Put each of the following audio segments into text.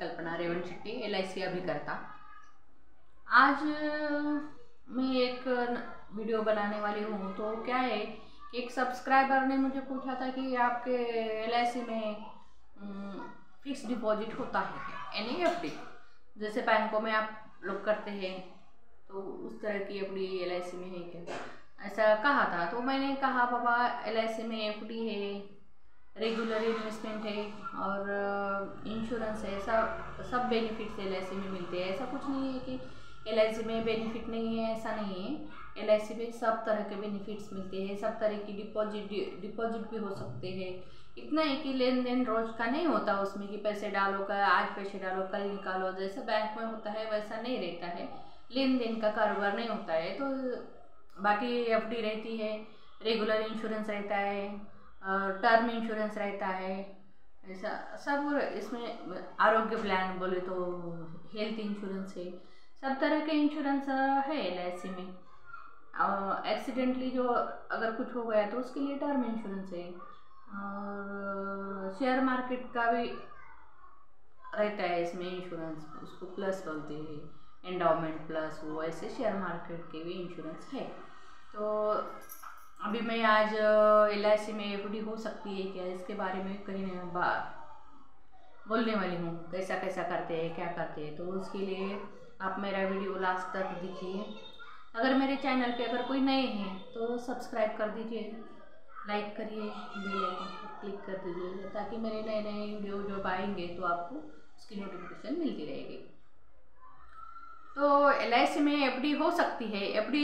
कल्पना रेवनशेट्टी, LIC अभिकर्ता। आज मैं एक वीडियो बनाने वाली हूँ। तो क्या है कि एक सब्सक्राइबर ने मुझे पूछा था कि आपके LIC में फिक्स डिपॉजिट होता है यानी FD, जैसे बैंकों में आप लोग करते हैं, तो उस तरह की FD LIC में है क्या, ऐसा कहा था। तो मैंने कहा पापा LIC में FD है, रेगुलर इन्वेस्टमेंट है और इंश्योरेंस है, सब बेनिफिट्स LIC में मिलते हैं। ऐसा कुछ नहीं है कि LIC में बेनिफिट नहीं है, ऐसा नहीं है। LIC में सब तरह के बेनिफिट्स मिलते हैं, सब तरह की डिपॉजिट भी हो सकते हैं। इतना है कि लेन देन रोज का नहीं होता उसमें कि पैसे डालो, का आज पैसे डालो कल निकालो, जैसे बैंक में होता है वैसा नहीं रहता है। लेन देन का कारोबार नहीं होता है। तो बाकी FD रहती है, रेगुलर इंश्योरेंस रहता है, टर्म इंश्योरेंस रहता है, ऐसा सब। इसमें आरोग्य प्लान बोले तो हेल्थ इंश्योरेंस है, सब तरह के इंश्योरेंस है LIC में। एक्सीडेंटली जो अगर कुछ हो गया तो उसके लिए टर्म इंश्योरेंस है। और शेयर मार्केट का भी रहता है इसमें इंश्योरेंस, उसको प्लस बोलते हैं, एंडाउमेंट प्लस, वो ऐसे शेयर मार्केट के भी इंश्योरेंस है। तो अभी मैं आज LIC में FD हो सकती है क्या, इसके बारे में कहीं बोलने वाली हूँ। कैसा कैसा करते हैं, क्या करते हैं, तो उसके लिए आप मेरा वीडियो लास्ट तक देखिए। अगर मेरे चैनल पे अगर कोई नए हैं तो सब्सक्राइब कर दीजिए, लाइक करिए, बेल आइकन पर क्लिक कर दीजिए, ताकि मेरे नए नए वीडियो जब आएंगे तो आपको उसकी नोटिफिकेशन मिलती रहेगी। तो LIC में FD हो सकती है। FD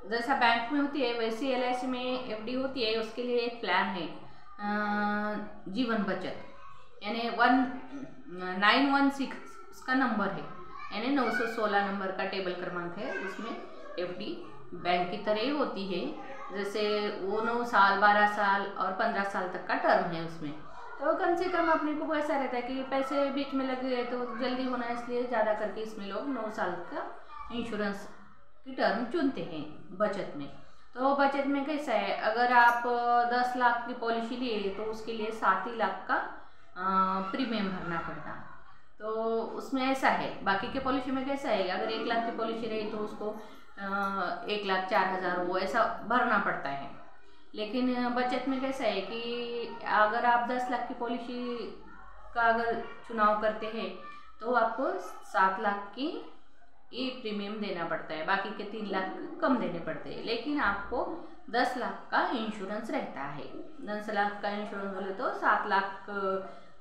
जैसा बैंक में होती है वैसी LIC में FD होती है। उसके लिए एक प्लान है, जीवन बचत, यानी 1916 उसका नंबर है, यानी 916 नंबर का टेबल क्रमांक है। उसमें FD बैंक की तरह ही होती है, जैसे वो 9 साल 12 साल और 15 साल तक का टर्म है उसमें। तो कम से कम अपने को ऐसा रहता है कि पैसे बीच में लग गए तो जल्दी होना है, इसलिए ज़्यादा करके इसमें लोग 9 साल का इंश्योरेंस की टर्म चुनते हैं बचत में। तो बचत में कैसा है, अगर आप 10 लाख की पॉलिसी लिए तो उसके लिए 7 ही लाख का प्रीमियम भरना पड़ता। तो उसमें ऐसा है। बाकी के पॉलिसी में कैसा है, अगर 1 लाख की पॉलिसी रही तो उसको 1,04,000 वो ऐसा भरना पड़ता है। लेकिन बचत में कैसा है कि अगर आप 10 लाख की पॉलिसी का अगर चुनाव करते हैं तो आपको 7 लाख की ये प्रीमियम देना पड़ता है, बाकी के 3 लाख कम देने पड़ते हैं। लेकिन आपको 10 लाख का इंश्योरेंस रहता है। 10 लाख का इंश्योरेंस बोले तो 7 लाख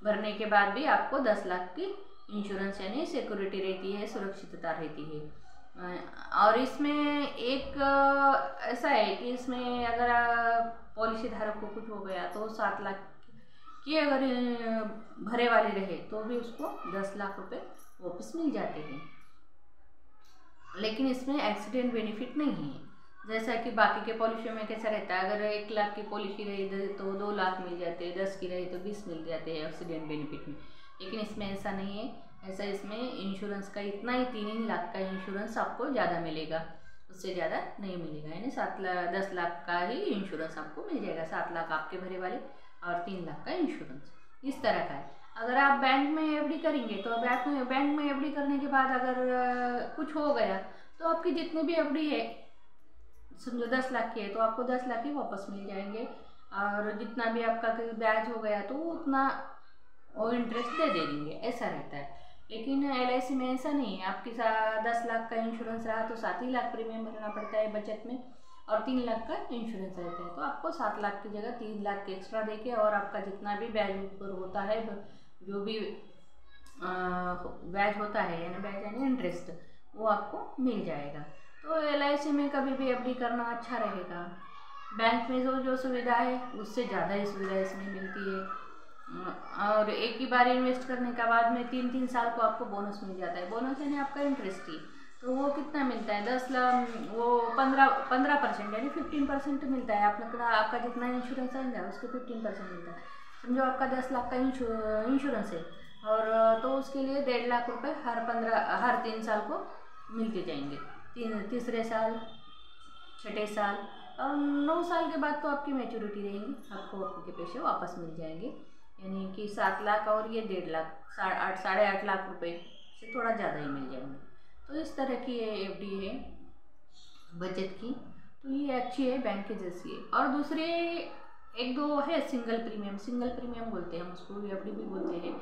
भरने के बाद भी आपको 10 लाख की इंश्योरेंस यानी सिक्योरिटी रहती है, सुरक्षितता रहती है। और इसमें एक ऐसा है कि इसमें अगर पॉलिसी धारक को कुछ हो गया तो 7 लाख की अगर भरे वाले रहे तो भी उसको 10 लाख रुपए वापस मिल जाते हैं। लेकिन इसमें एक्सीडेंट बेनिफिट नहीं है, जैसा कि बाकी के पॉलिसी में कैसा रहता है। अगर 1 लाख की पॉलिसी रही तो 2 लाख मिल जाते हैं, 10 की रही तो 20 मिल जाते हैं एक्सीडेंट बेनिफिट में। लेकिन इसमें ऐसा नहीं है। ऐसा इसमें इंश्योरेंस का इतना ही 3 लाख का इंश्योरेंस आपको ज़्यादा मिलेगा, उससे ज़्यादा नहीं मिलेगा। यानी 10 लाख का ही इंश्योरेंस आपको मिल जाएगा, 7 लाख आपके भरे वाले और 3 लाख का इंश्योरेंस, इस तरह का है। अगर आप बैंक में FD करेंगे तो बैंक में FD करने के बाद अगर कुछ हो गया तो आपकी जितनी भी FD है, समझो 10 लाख की है तो आपको 10 लाख ही वापस मिल जाएंगे। और जितना भी आपका ब्याज हो गया तो उतना वो इंटरेस्ट दे देंगे, ऐसा रहता है। लेकिन LIC में ऐसा नहीं है। आपके 10 लाख का इंश्योरेंस रहा तो 7 ही लाख प्रीमियम भरना पड़ता है बचत में, और 3 लाख का इंश्योरेंस रहता है तो आपको 7 लाख की जगह 3 लाख के एक्स्ट्रा देके और आपका जितना भी ब्याज ऊपर होता है, जो भी ब्याज होता है यानी ब्याज यानी इंटरेस्ट, वो आपको मिल जाएगा। तो LIC में कभी भी FD करना अच्छा रहेगा। बैंक में जो सुविधा है उससे ज़्यादा ही सुविधा इसमें मिलती है। और एक ही बार इन्वेस्ट करने के बाद में 3-3 साल को आपको बोनस मिल जाता है। बोनस यानी आपका इंटरेस्ट ही, तो वो कितना मिलता है, 10 लाख वो 15% यानी 15% मिलता है। आपका जितना इंश्योरेंस आएगा उसके 15% मिलता है। समझो आपका 10 लाख का इंश्योरेंस है और तो उसके लिए 1.5 लाख रुपए हर 3 साल को मिलते जाएंगे। तीसरे साल, छठे साल और 9 साल के बाद तो आपकी मैच्योरिटी रहेगी, आपको आपके पैसे वापस मिल जाएंगे। यानी कि 7 लाख और ये 1.5 लाख, 8.5 लाख रुपए से थोड़ा ज़्यादा ही मिल जाएंगे। तो इस तरह की ये एफडी है बचत की, तो ये अच्छी है, बैंक के जैसी है। और दूसरे एक दो है सिंगल प्रीमियम बोलते हैं हम उसको, एफडी भी बोलते हैं।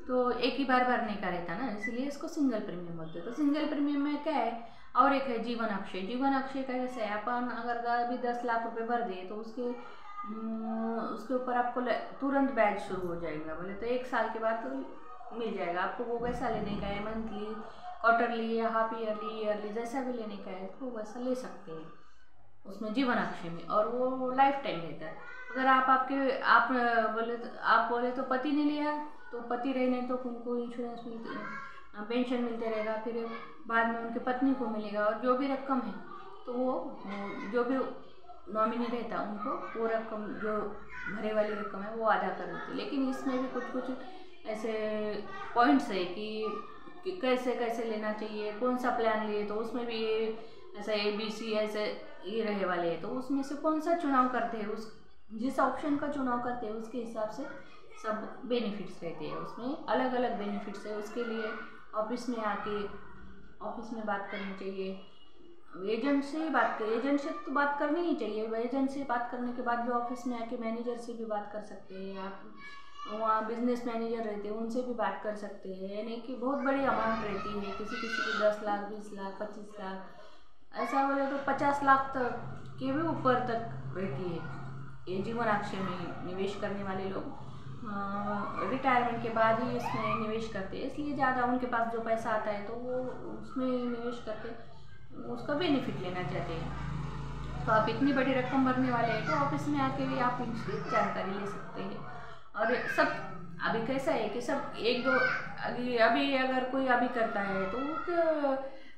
तो एक ही बार भरने का रहता ना, इसलिए इसको सिंगल प्रीमियम बोलते हैं। तो सिंगल प्रीमियम में क्या है, और एक है जीवन अक्षय का कैसे है, अपन अगर अभी 10 लाख रुपए भर दिए तो उसके ऊपर आपको तुरंत बैच शुरू हो जाएगा। बोले तो 1 साल के बाद तो मिल जाएगा आपको। वो वैसा लेने का है, मंथली, क्वार्टरली या हाफ ईयरली जैसा भी लेने का है तो वैसा ले सकते हैं उसमें जीवन अक्षय में, और वो लाइफ टाइम रहता है। अगर आप बोले तो पति ने लिया तो पति रहने तो उनको इंश्योरेंस मिलते, पेंशन मिलते रहेगा, फिर बाद में उनकी पत्नी को मिलेगा, और जो भी रकम है तो वो जो भी नॉमिनी रहता है उनको वो रकम जो भरे वाली रकम है वो अदा कर देते। लेकिन इसमें भी कुछ ऐसे पॉइंट्स है कि कैसे कैसे लेना चाहिए, कौन सा प्लान लिए, तो उसमें भी ऐसा ABC ऐसे ये रहे वाले हैं। तो उसमें से कौन सा चुनाव करते हैं, उस जिस ऑप्शन का चुनाव करते हैं उसके हिसाब से सब बेनिफिट्स रहते हैं। उसमें अलग अलग बेनिफिट्स है। उसके लिए ऑफिस में बात करनी चाहिए, एजेंट से तो बात करनी ही चाहिए। एजेंट से बात करने के बाद भी ऑफिस में आके मैनेजर से भी बात कर सकते हैं आप, वहाँ बिजनेस मैनेजर रहते हैं उनसे भी बात कर सकते हैं। यानी कि बहुत बड़ी अमाउंट रहती है, किसी की 10 लाख, 20 लाख, 25 लाख, ऐसा बोले तो 50 लाख तक के भी ऊपर तक रहती है ये जीवन अक्षय में निवेश करने वाले लोग। रिटायरमेंट के बाद ही इसमें निवेश करते हैं, इसलिए ज़्यादा उनके पास जो पैसा आता है तो वो उसमें निवेश करके उसका बेनिफिट लेना चाहते हैं। तो आप इतनी बड़ी रकम भरने वाले हैं तो ऑफिस में आके भी आप इनकी जानकारी ले सकते हैं। और सब अभी कैसा है कि सब एक दो अभी अगर कोई अभी करता है तो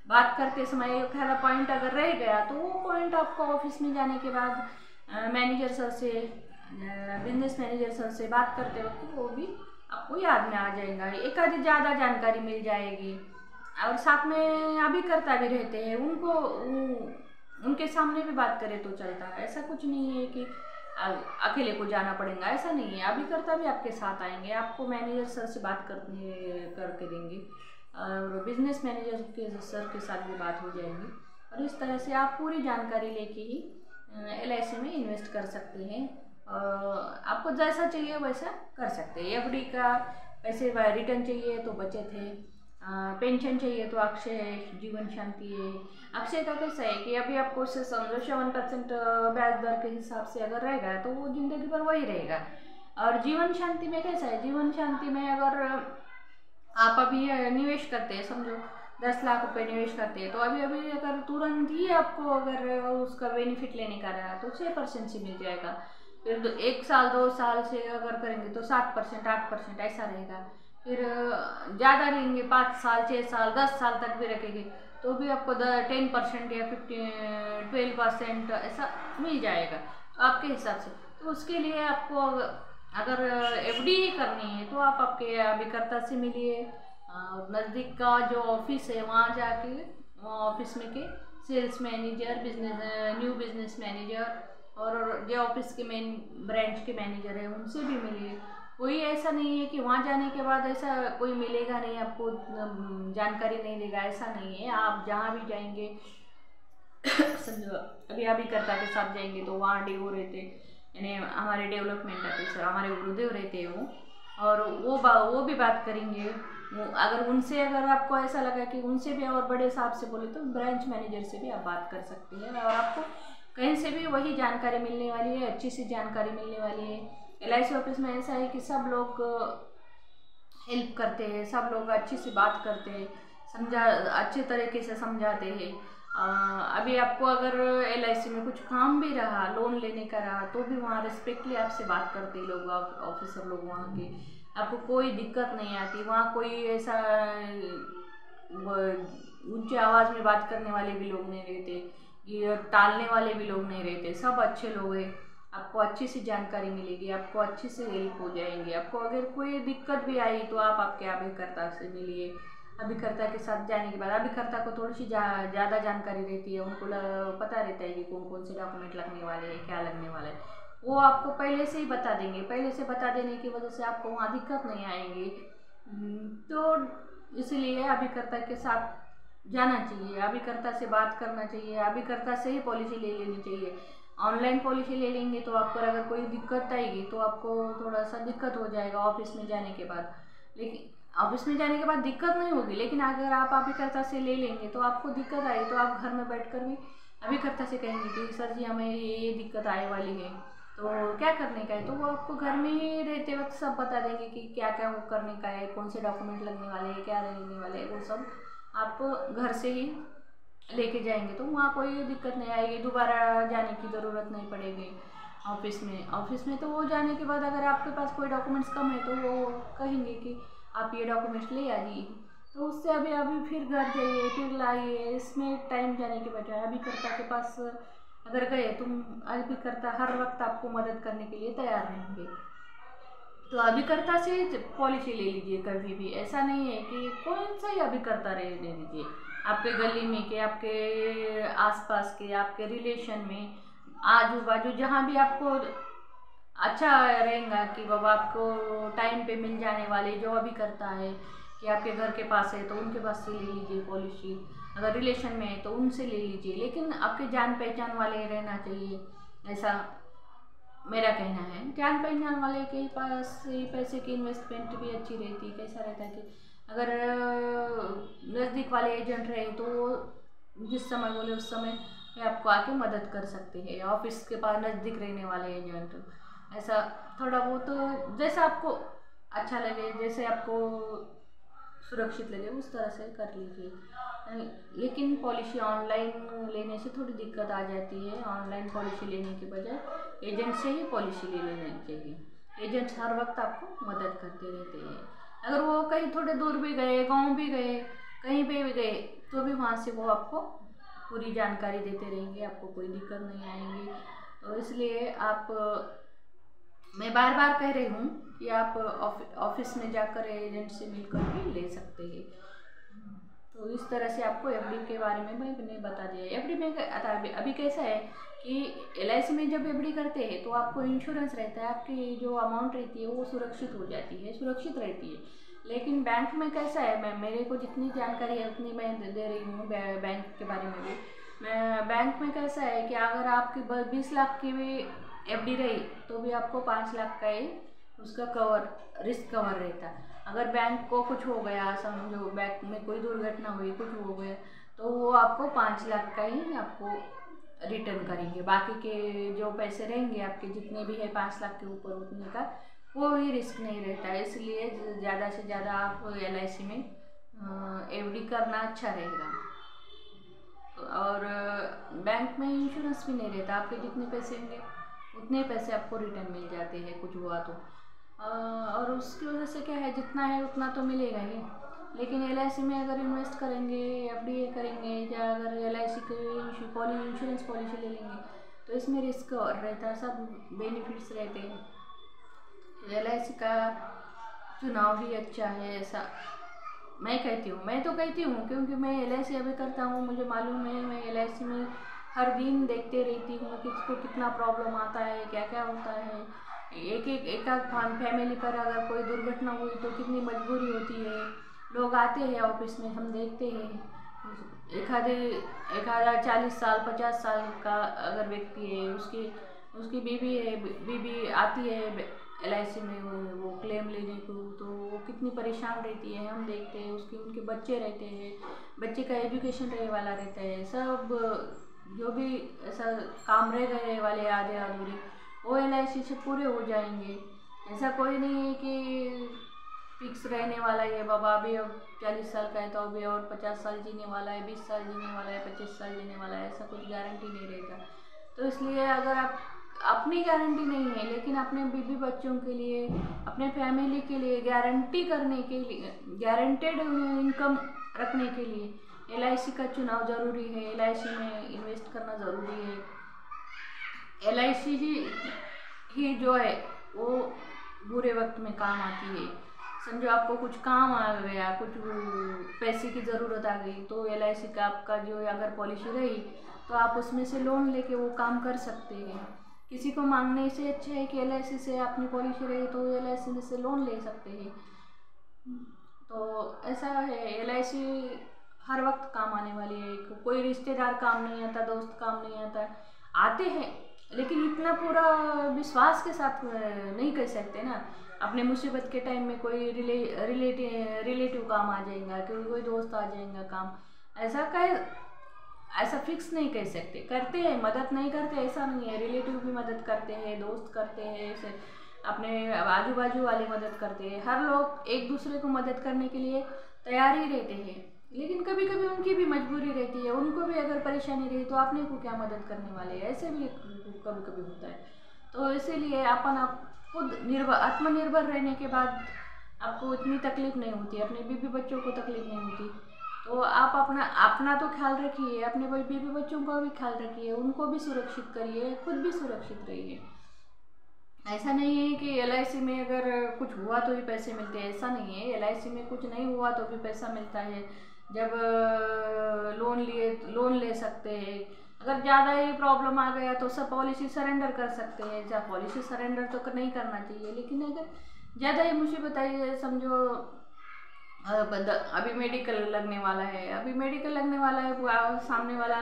बात करते समय एक आधा पॉइंट अगर रह गया तो वो पॉइंट आपको ऑफिस में जाने के बाद मैनेजर सर से, बिजनेस मैनेजर सर से बात करते वक्त वो भी आपको याद में आ जाएगा, एक आधी ज़्यादा जानकारी मिल जाएगी। और साथ में अभिकर्ता भी रहते हैं, उनके सामने भी बात करें तो चलता है। ऐसा कुछ नहीं है कि अकेले को जाना पड़ेगा, ऐसा नहीं है। अभिकर्ता भी आपके साथ आएंगे, आपको मैनेजर सर से बात करके देंगे, और बिजनेस मैनेजर के सर के साथ भी बात हो जाएगी। और इस तरह से आप पूरी जानकारी लेके ही LIC में इन्वेस्ट कर सकते हैं। आपको जैसा चाहिए वैसा कर सकते हैं। FD का पैसे रिटर्न चाहिए तो बचत है, पेंशन चाहिए तो अक्षय है, जीवन शांति है। अक्षय का कैसा है कि अभी आपको उससे समझो 7% ब्याज दर के हिसाब से अगर रहेगा तो वो जिंदगी भर वही रहेगा। और जीवन शांति में कैसा है, जीवन शांति में अगर आप अभी निवेश करते हैं, समझो 10 लाख रुपए निवेश करते हैं, तो अभी अगर तुरंत ही आपको अगर उसका बेनिफिट लेने का रहा तो 6% से मिल जाएगा। फिर 1 साल 2 साल से अगर करेंगे तो 7%, 8% ऐसा रहेगा। फिर ज़्यादा लेंगे 5 साल, 6 साल, 10 साल तक भी रखेंगे तो भी आपको 10% या 12% ऐसा मिल जाएगा आपके हिसाब से। तो उसके लिए आपको अगर FD ही करनी है तो आप आपके अभिकर्ता से मिलिए, नज़दीक का जो ऑफिस है वहाँ जाके ऑफिस में के sales manager, new business manager और जो ऑफिस के मेन ब्रांच के मैनेजर है उनसे भी मिलिए। कोई ऐसा नहीं है कि वहाँ जाने के बाद ऐसा कोई मिलेगा नहीं, आपको जानकारी नहीं देगा, ऐसा नहीं है। आप जहाँ भी जाएंगे समझो अभी अभिकर्ता के साथ जाएंगे तो वहाँ DO रहते, यानी हमारे डेवलपमेंट ऑफिसर, हमारे गुरुदेव रहते हैं वो, और वो भी बात करेंगे। अगर उनसे अगर आपको ऐसा लगा कि उनसे भी और बड़े साहब से बोले तो ब्रांच मैनेजर से भी आप बात कर सकते हैं, और आपको कहीं से भी वही जानकारी मिलने वाली है, अच्छी सी जानकारी मिलने वाली है। LIC ऑफिस में ऐसा है कि सब लोग हेल्प करते हैं, सब लोग अच्छी सी बात करते हैं, अच्छे तरीके से समझाते हैं। अभी आपको अगर LIC में कुछ काम भी रहा, लोन लेने का रहा, तो भी वहाँ रिस्पेक्टली आपसे बात करते लोग, ऑफिसर लोग वहाँ के, आपको कोई दिक्कत नहीं आती। वहाँ कोई ऐसा ऊंची आवाज़ में बात करने वाले भी लोग नहीं रहते, ये टालने वाले भी लोग नहीं रहते, सब अच्छे लोग हैं। आपको अच्छी सी जानकारी मिलेगी, आपको अच्छी से हेल्प हो जाएंगे। आपको अगर कोई दिक्कत भी आई तो आप आपके अभिकर्ता से मिलिए। अभिकर्ता के साथ जाने के बाद अभिकर्ता को थोड़ी सी ज़्यादा जानकारी रहती है, उनको पता रहता है कि कौन कौन से डॉक्यूमेंट लगने वाले हैं, क्या लगने वाला है। वो आपको पहले से ही बता देंगे। पहले से बता देने की वजह से आपको वहाँ दिक्कत नहीं आएगी। तो इसलिए अभिकर्ता के साथ जाना चाहिए, अभिकर्ता से बात करना चाहिए, अभिकर्ता से ही पॉलिसी ले लेनी चाहिए। ऑनलाइन पॉलिसी ले लेंगे तो आप पर अगर कोई दिक्कत आएगी तो आपको थोड़ा सा दिक्कत हो जाएगा ऑफिस में जाने के बाद। लेकिन ऑफिस में जाने के बाद दिक्कत नहीं होगी, लेकिन अगर आप अभिकर्ता से ले लेंगे तो आपको दिक्कत आई तो आप घर में बैठकर भी अभिकर्ता से कहेंगे कि सर जी हमें ये दिक्कत आने वाली है, तो क्या करने का है। तो वो आपको घर में ही रहते वक्त सब बता देंगे कि क्या क्या वो करने का है, कौन से डॉक्यूमेंट लगने वाले हैं, क्या लगने वाले हैं, वो सब आप घर से ही लेके जाएंगे। तो वहाँ कोई दिक्कत नहीं आएगी, दोबारा जाने की ज़रूरत नहीं पड़ेगी ऑफिस में तो वो जाने के बाद अगर आपके पास कोई डॉक्यूमेंट्स कम है तो वो कहेंगे कि आप ये डॉक्यूमेंट्स ले आइए। तो उससे अभी फिर घर जाइए फिर लाइए, इसमें टाइम जाने के बजाय अभिकर्ता के पास अगर गए तुम अभिकर्ता हर वक्त आपको मदद करने के लिए तैयार रहेंगे। तो अभिकर्ता से पॉलिसी ले लीजिए कभी भी। ऐसा नहीं है कि कौन सा ही अभिकर्ता ले लीजिए, आपके गली में के, आपके आसपास के, आपके रिलेशन में, आजू बाजू जहाँ भी आपको अच्छा रहेगा कि बाबा आपको टाइम पे मिल जाने वाले जो अभिकर्ता है कि आपके घर के पास है तो उनके पास से ले लीजिए पॉलिसी। अगर रिलेशन में है तो उनसे ले लीजिए, लेकिन आपके जान पहचान वाले रहना चाहिए, ऐसा मेरा कहना है। जान पहचान वाले के पास पैसे की इन्वेस्टमेंट भी अच्छी रहती है। कैसा रहता है कि अगर नज़दीक वाले एजेंट रहे तो वो जिस समय बोले उस समय में आपको आके मदद कर सकते हैं। ऑफिस के पास नज़दीक रहने वाले एजेंट, ऐसा थोड़ा बहुत जैसा आपको अच्छा लगे, जैसे आपको सुरक्षित लगे उस तरह से कर लीजिए। लेकिन पॉलिसी ऑनलाइन लेने से थोड़ी दिक्कत आ जाती है। ऑनलाइन पॉलिसी लेने के बजाय एजेंट से ही पॉलिसी ले लेनी चाहिए। एजेंट्स हर वक्त आपको मदद करते रहते हैं। अगर वो कहीं थोड़े दूर भी गए, गांव भी गए, कहीं पे भी गए तो भी वहाँ से वो आपको पूरी जानकारी देते रहेंगे, आपको कोई दिक्कत नहीं आएगी। तो इसलिए मैं बार बार कह रही हूँ कि आप ऑफिस में जाकर एजेंट से मिलकर भी ले सकते हैं। तो इस तरह से आपको एफडी के बारे में मैंने बता दिया। एफडी में अभी कैसा है कि एलआईसी में जब एफडी करते हैं तो आपको इंश्योरेंस रहता है, आपकी जो अमाउंट रहती है वो सुरक्षित हो जाती है, सुरक्षित रहती है। लेकिन बैंक में कैसा है, मेरे को जितनी जानकारी है उतनी मैं दे रही हूँ बैंक के बारे में भी। मैं बैंक में कैसा है कि अगर आपकी 20 लाख की भी एफडी रही तो भी आपको 5 लाख का ही उसका रिस्क कवर रहता है। अगर बैंक को कुछ हो गया, समझो बैंक में कोई दुर्घटना हुई, कुछ हो गया, तो वो आपको 5 लाख का ही आपको रिटर्न करेंगे। बाकी के जो पैसे रहेंगे आपके जितने भी है 5 लाख के ऊपर उतने का कोई रिस्क नहीं रहता है। इसलिए ज़्यादा से ज़्यादा आप एलआईसी में एफडी करना अच्छा रहेगा। और बैंक में इंश्योरेंस भी नहीं रहता, आपके जितने पैसे होंगे उतने पैसे आपको रिटर्न मिल जाते हैं कुछ हुआ तो। और उसकी वजह से क्या है, जितना है उतना तो मिलेगा ही। लेकिन एलआईसी में अगर इन्वेस्ट करेंगे, एफडी करेंगे या अगर एलआईसी की इंश्योरेंस पॉलिसी ले लेंगे तो इसमें रिस्क और रहता है, सब बेनिफिट्स रहते हैं। एलआईसी का चुनाव भी अच्छा है, ऐसा मैं कहती हूँ। मैं तो कहती हूँ क्योंकि मैं एलआईसी अभी करता हूँ, मुझे मालूम है। मैं एलआईसी में हर दिन देखते रहती हूँ कि किसको कितना प्रॉब्लम आता है, क्या क्या होता है। एक फैमिली पर अगर कोई दुर्घटना हुई तो कितनी मजबूरी होती है। लोग आते हैं ऑफिस में, हम देखते हैं एक आधा 40 साल 50 साल का अगर व्यक्ति है, उसकी बीवी आती है एलआईसी में वो क्लेम लेने को, तो वो कितनी परेशान रहती है, हम देखते हैं। उनके बच्चे रहते हैं, बच्चे का एजुकेशन रहने वाला रहता है, सब जो भी ऐसा काम रह गए वाले आधे अधूरे वो एलआईसी से पूरे हो जाएंगे। ऐसा कोई नहीं है कि फिक्स रहने वाला है बाबा अभी अब 40 साल का है तो अभी और 50 साल जीने वाला है, 20 साल जीने वाला है, 25 साल जीने वाला है, ऐसा कुछ गारंटी नहीं रहेगा। तो इसलिए अगर आप अपनी गारंटी नहीं है लेकिन अपने बीवी बच्चों के लिए, अपने फैमिली के लिए गारंटी करने के लिए, गारंटेड इनकम रखने के लिए एलआईसी का चुनाव ज़रूरी है। एलआईसी में इन्वेस्ट करना ज़रूरी है। एलआईसी ही जो है वो बुरे वक्त में काम आती है। समझो आपको कुछ काम आ गया, कुछ पैसे की ज़रूरत आ गई तो एलआईसी का आपका जो अगर पॉलिसी रही तो आप उसमें से लोन लेके वो काम कर सकते हैं। किसी को मांगने से अच्छा है कि LIC से अपनी पॉलिसी रही तो LIC में से लोन ले सकते हैं। तो ऐसा है, LIC हर वक्त काम आने वाली है। कोई रिश्तेदार काम नहीं आता, दोस्त काम नहीं आता, आते हैं लेकिन इतना पूरा विश्वास के साथ नहीं कर सकते ना। अपने मुसीबत के टाइम में कोई रिलेटिव काम आ जाएगा, कोई दोस्त आ जाएगा काम, ऐसा फिक्स नहीं कह सकते। करते हैं, मदद नहीं करते ऐसा नहीं है, रिलेटिव भी मदद करते हैं, दोस्त करते हैं, ऐसे अपने आजू बाजू वाले मदद करते हैं। हर लोग एक दूसरे को मदद करने के लिए तैयार ही रहते हैं, लेकिन कभी कभी उनकी भी मजबूरी रहती है। उनको भी अगर परेशानी रही तो अपने को क्या मदद करने वाले हैं, ऐसे भी कभी कभी होता है। तो इसीलिए आप खुद आत्मनिर्भर रहने के बाद आपको इतनी तकलीफ नहीं होती, अपने बीवी बच्चों को तकलीफ नहीं होती। तो आप अपना तो ख्याल रखिए, अपने बीवी बच्चों का भी ख्याल रखिए, उनको भी सुरक्षित करिए, खुद भी सुरक्षित रहिए। ऐसा नहीं है कि LIC में अगर कुछ हुआ तो ही पैसे मिलते हैं, ऐसा नहीं है। LIC में कुछ नहीं हुआ तो भी पैसा मिलता है। जब लोन ले सकते हैं। अगर ज़्यादा ही प्रॉब्लम आ गया तो सब पॉलिसी सरेंडर कर सकते हैं। जब पॉलिसी सरेंडर तो नहीं करना चाहिए, लेकिन अगर ज़्यादा ही मुसीबत आई है, समझो अभी मेडिकल लगने वाला है, वो सामने वाला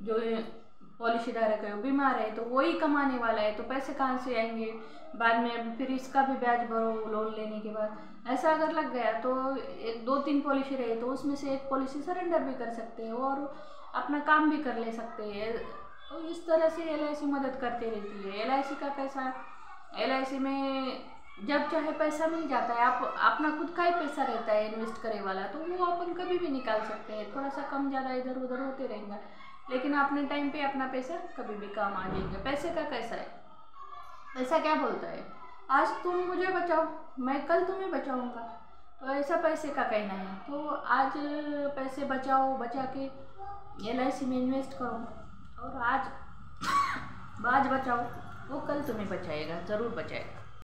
जो पॉलिसी धारक है वो बीमार है, तो वही कमाने वाला है, तो पैसे कहाँ से आएंगे बाद में? फिर इसका भी ब्याज भरो लोन लेने के बाद। ऐसा अगर लग गया तो 2-3 पॉलिसी रहे तो उसमें से एक पॉलिसी सरेंडर भी कर सकते हैं और अपना काम भी कर ले सकते हैं। तो इस तरह से LIC मदद करती रहती है। LIC का कैसा, LIC में जब चाहे पैसा मिल जाता है। आप अपना खुद का ही पैसा रहता है इन्वेस्ट करे वाला, तो वो अपन कभी भी निकाल सकते हैं। थोड़ा सा कम ज़्यादा इधर उधर होते रहेंगे, लेकिन अपने टाइम पे अपना पैसा कभी भी काम आ जाएगा। पैसे का कैसा है, पैसा क्या बोलता है, आज तुम मुझे बचाओ मैं कल तुम्हें बचाऊंगा, तो ऐसा पैसे का कहना है। तो आज पैसे बचाओ, बचा के LIC में इन्वेस्ट करो, और आज बचाओ वो कल तुम्हें बचाएगा, ज़रूर बचाएगा।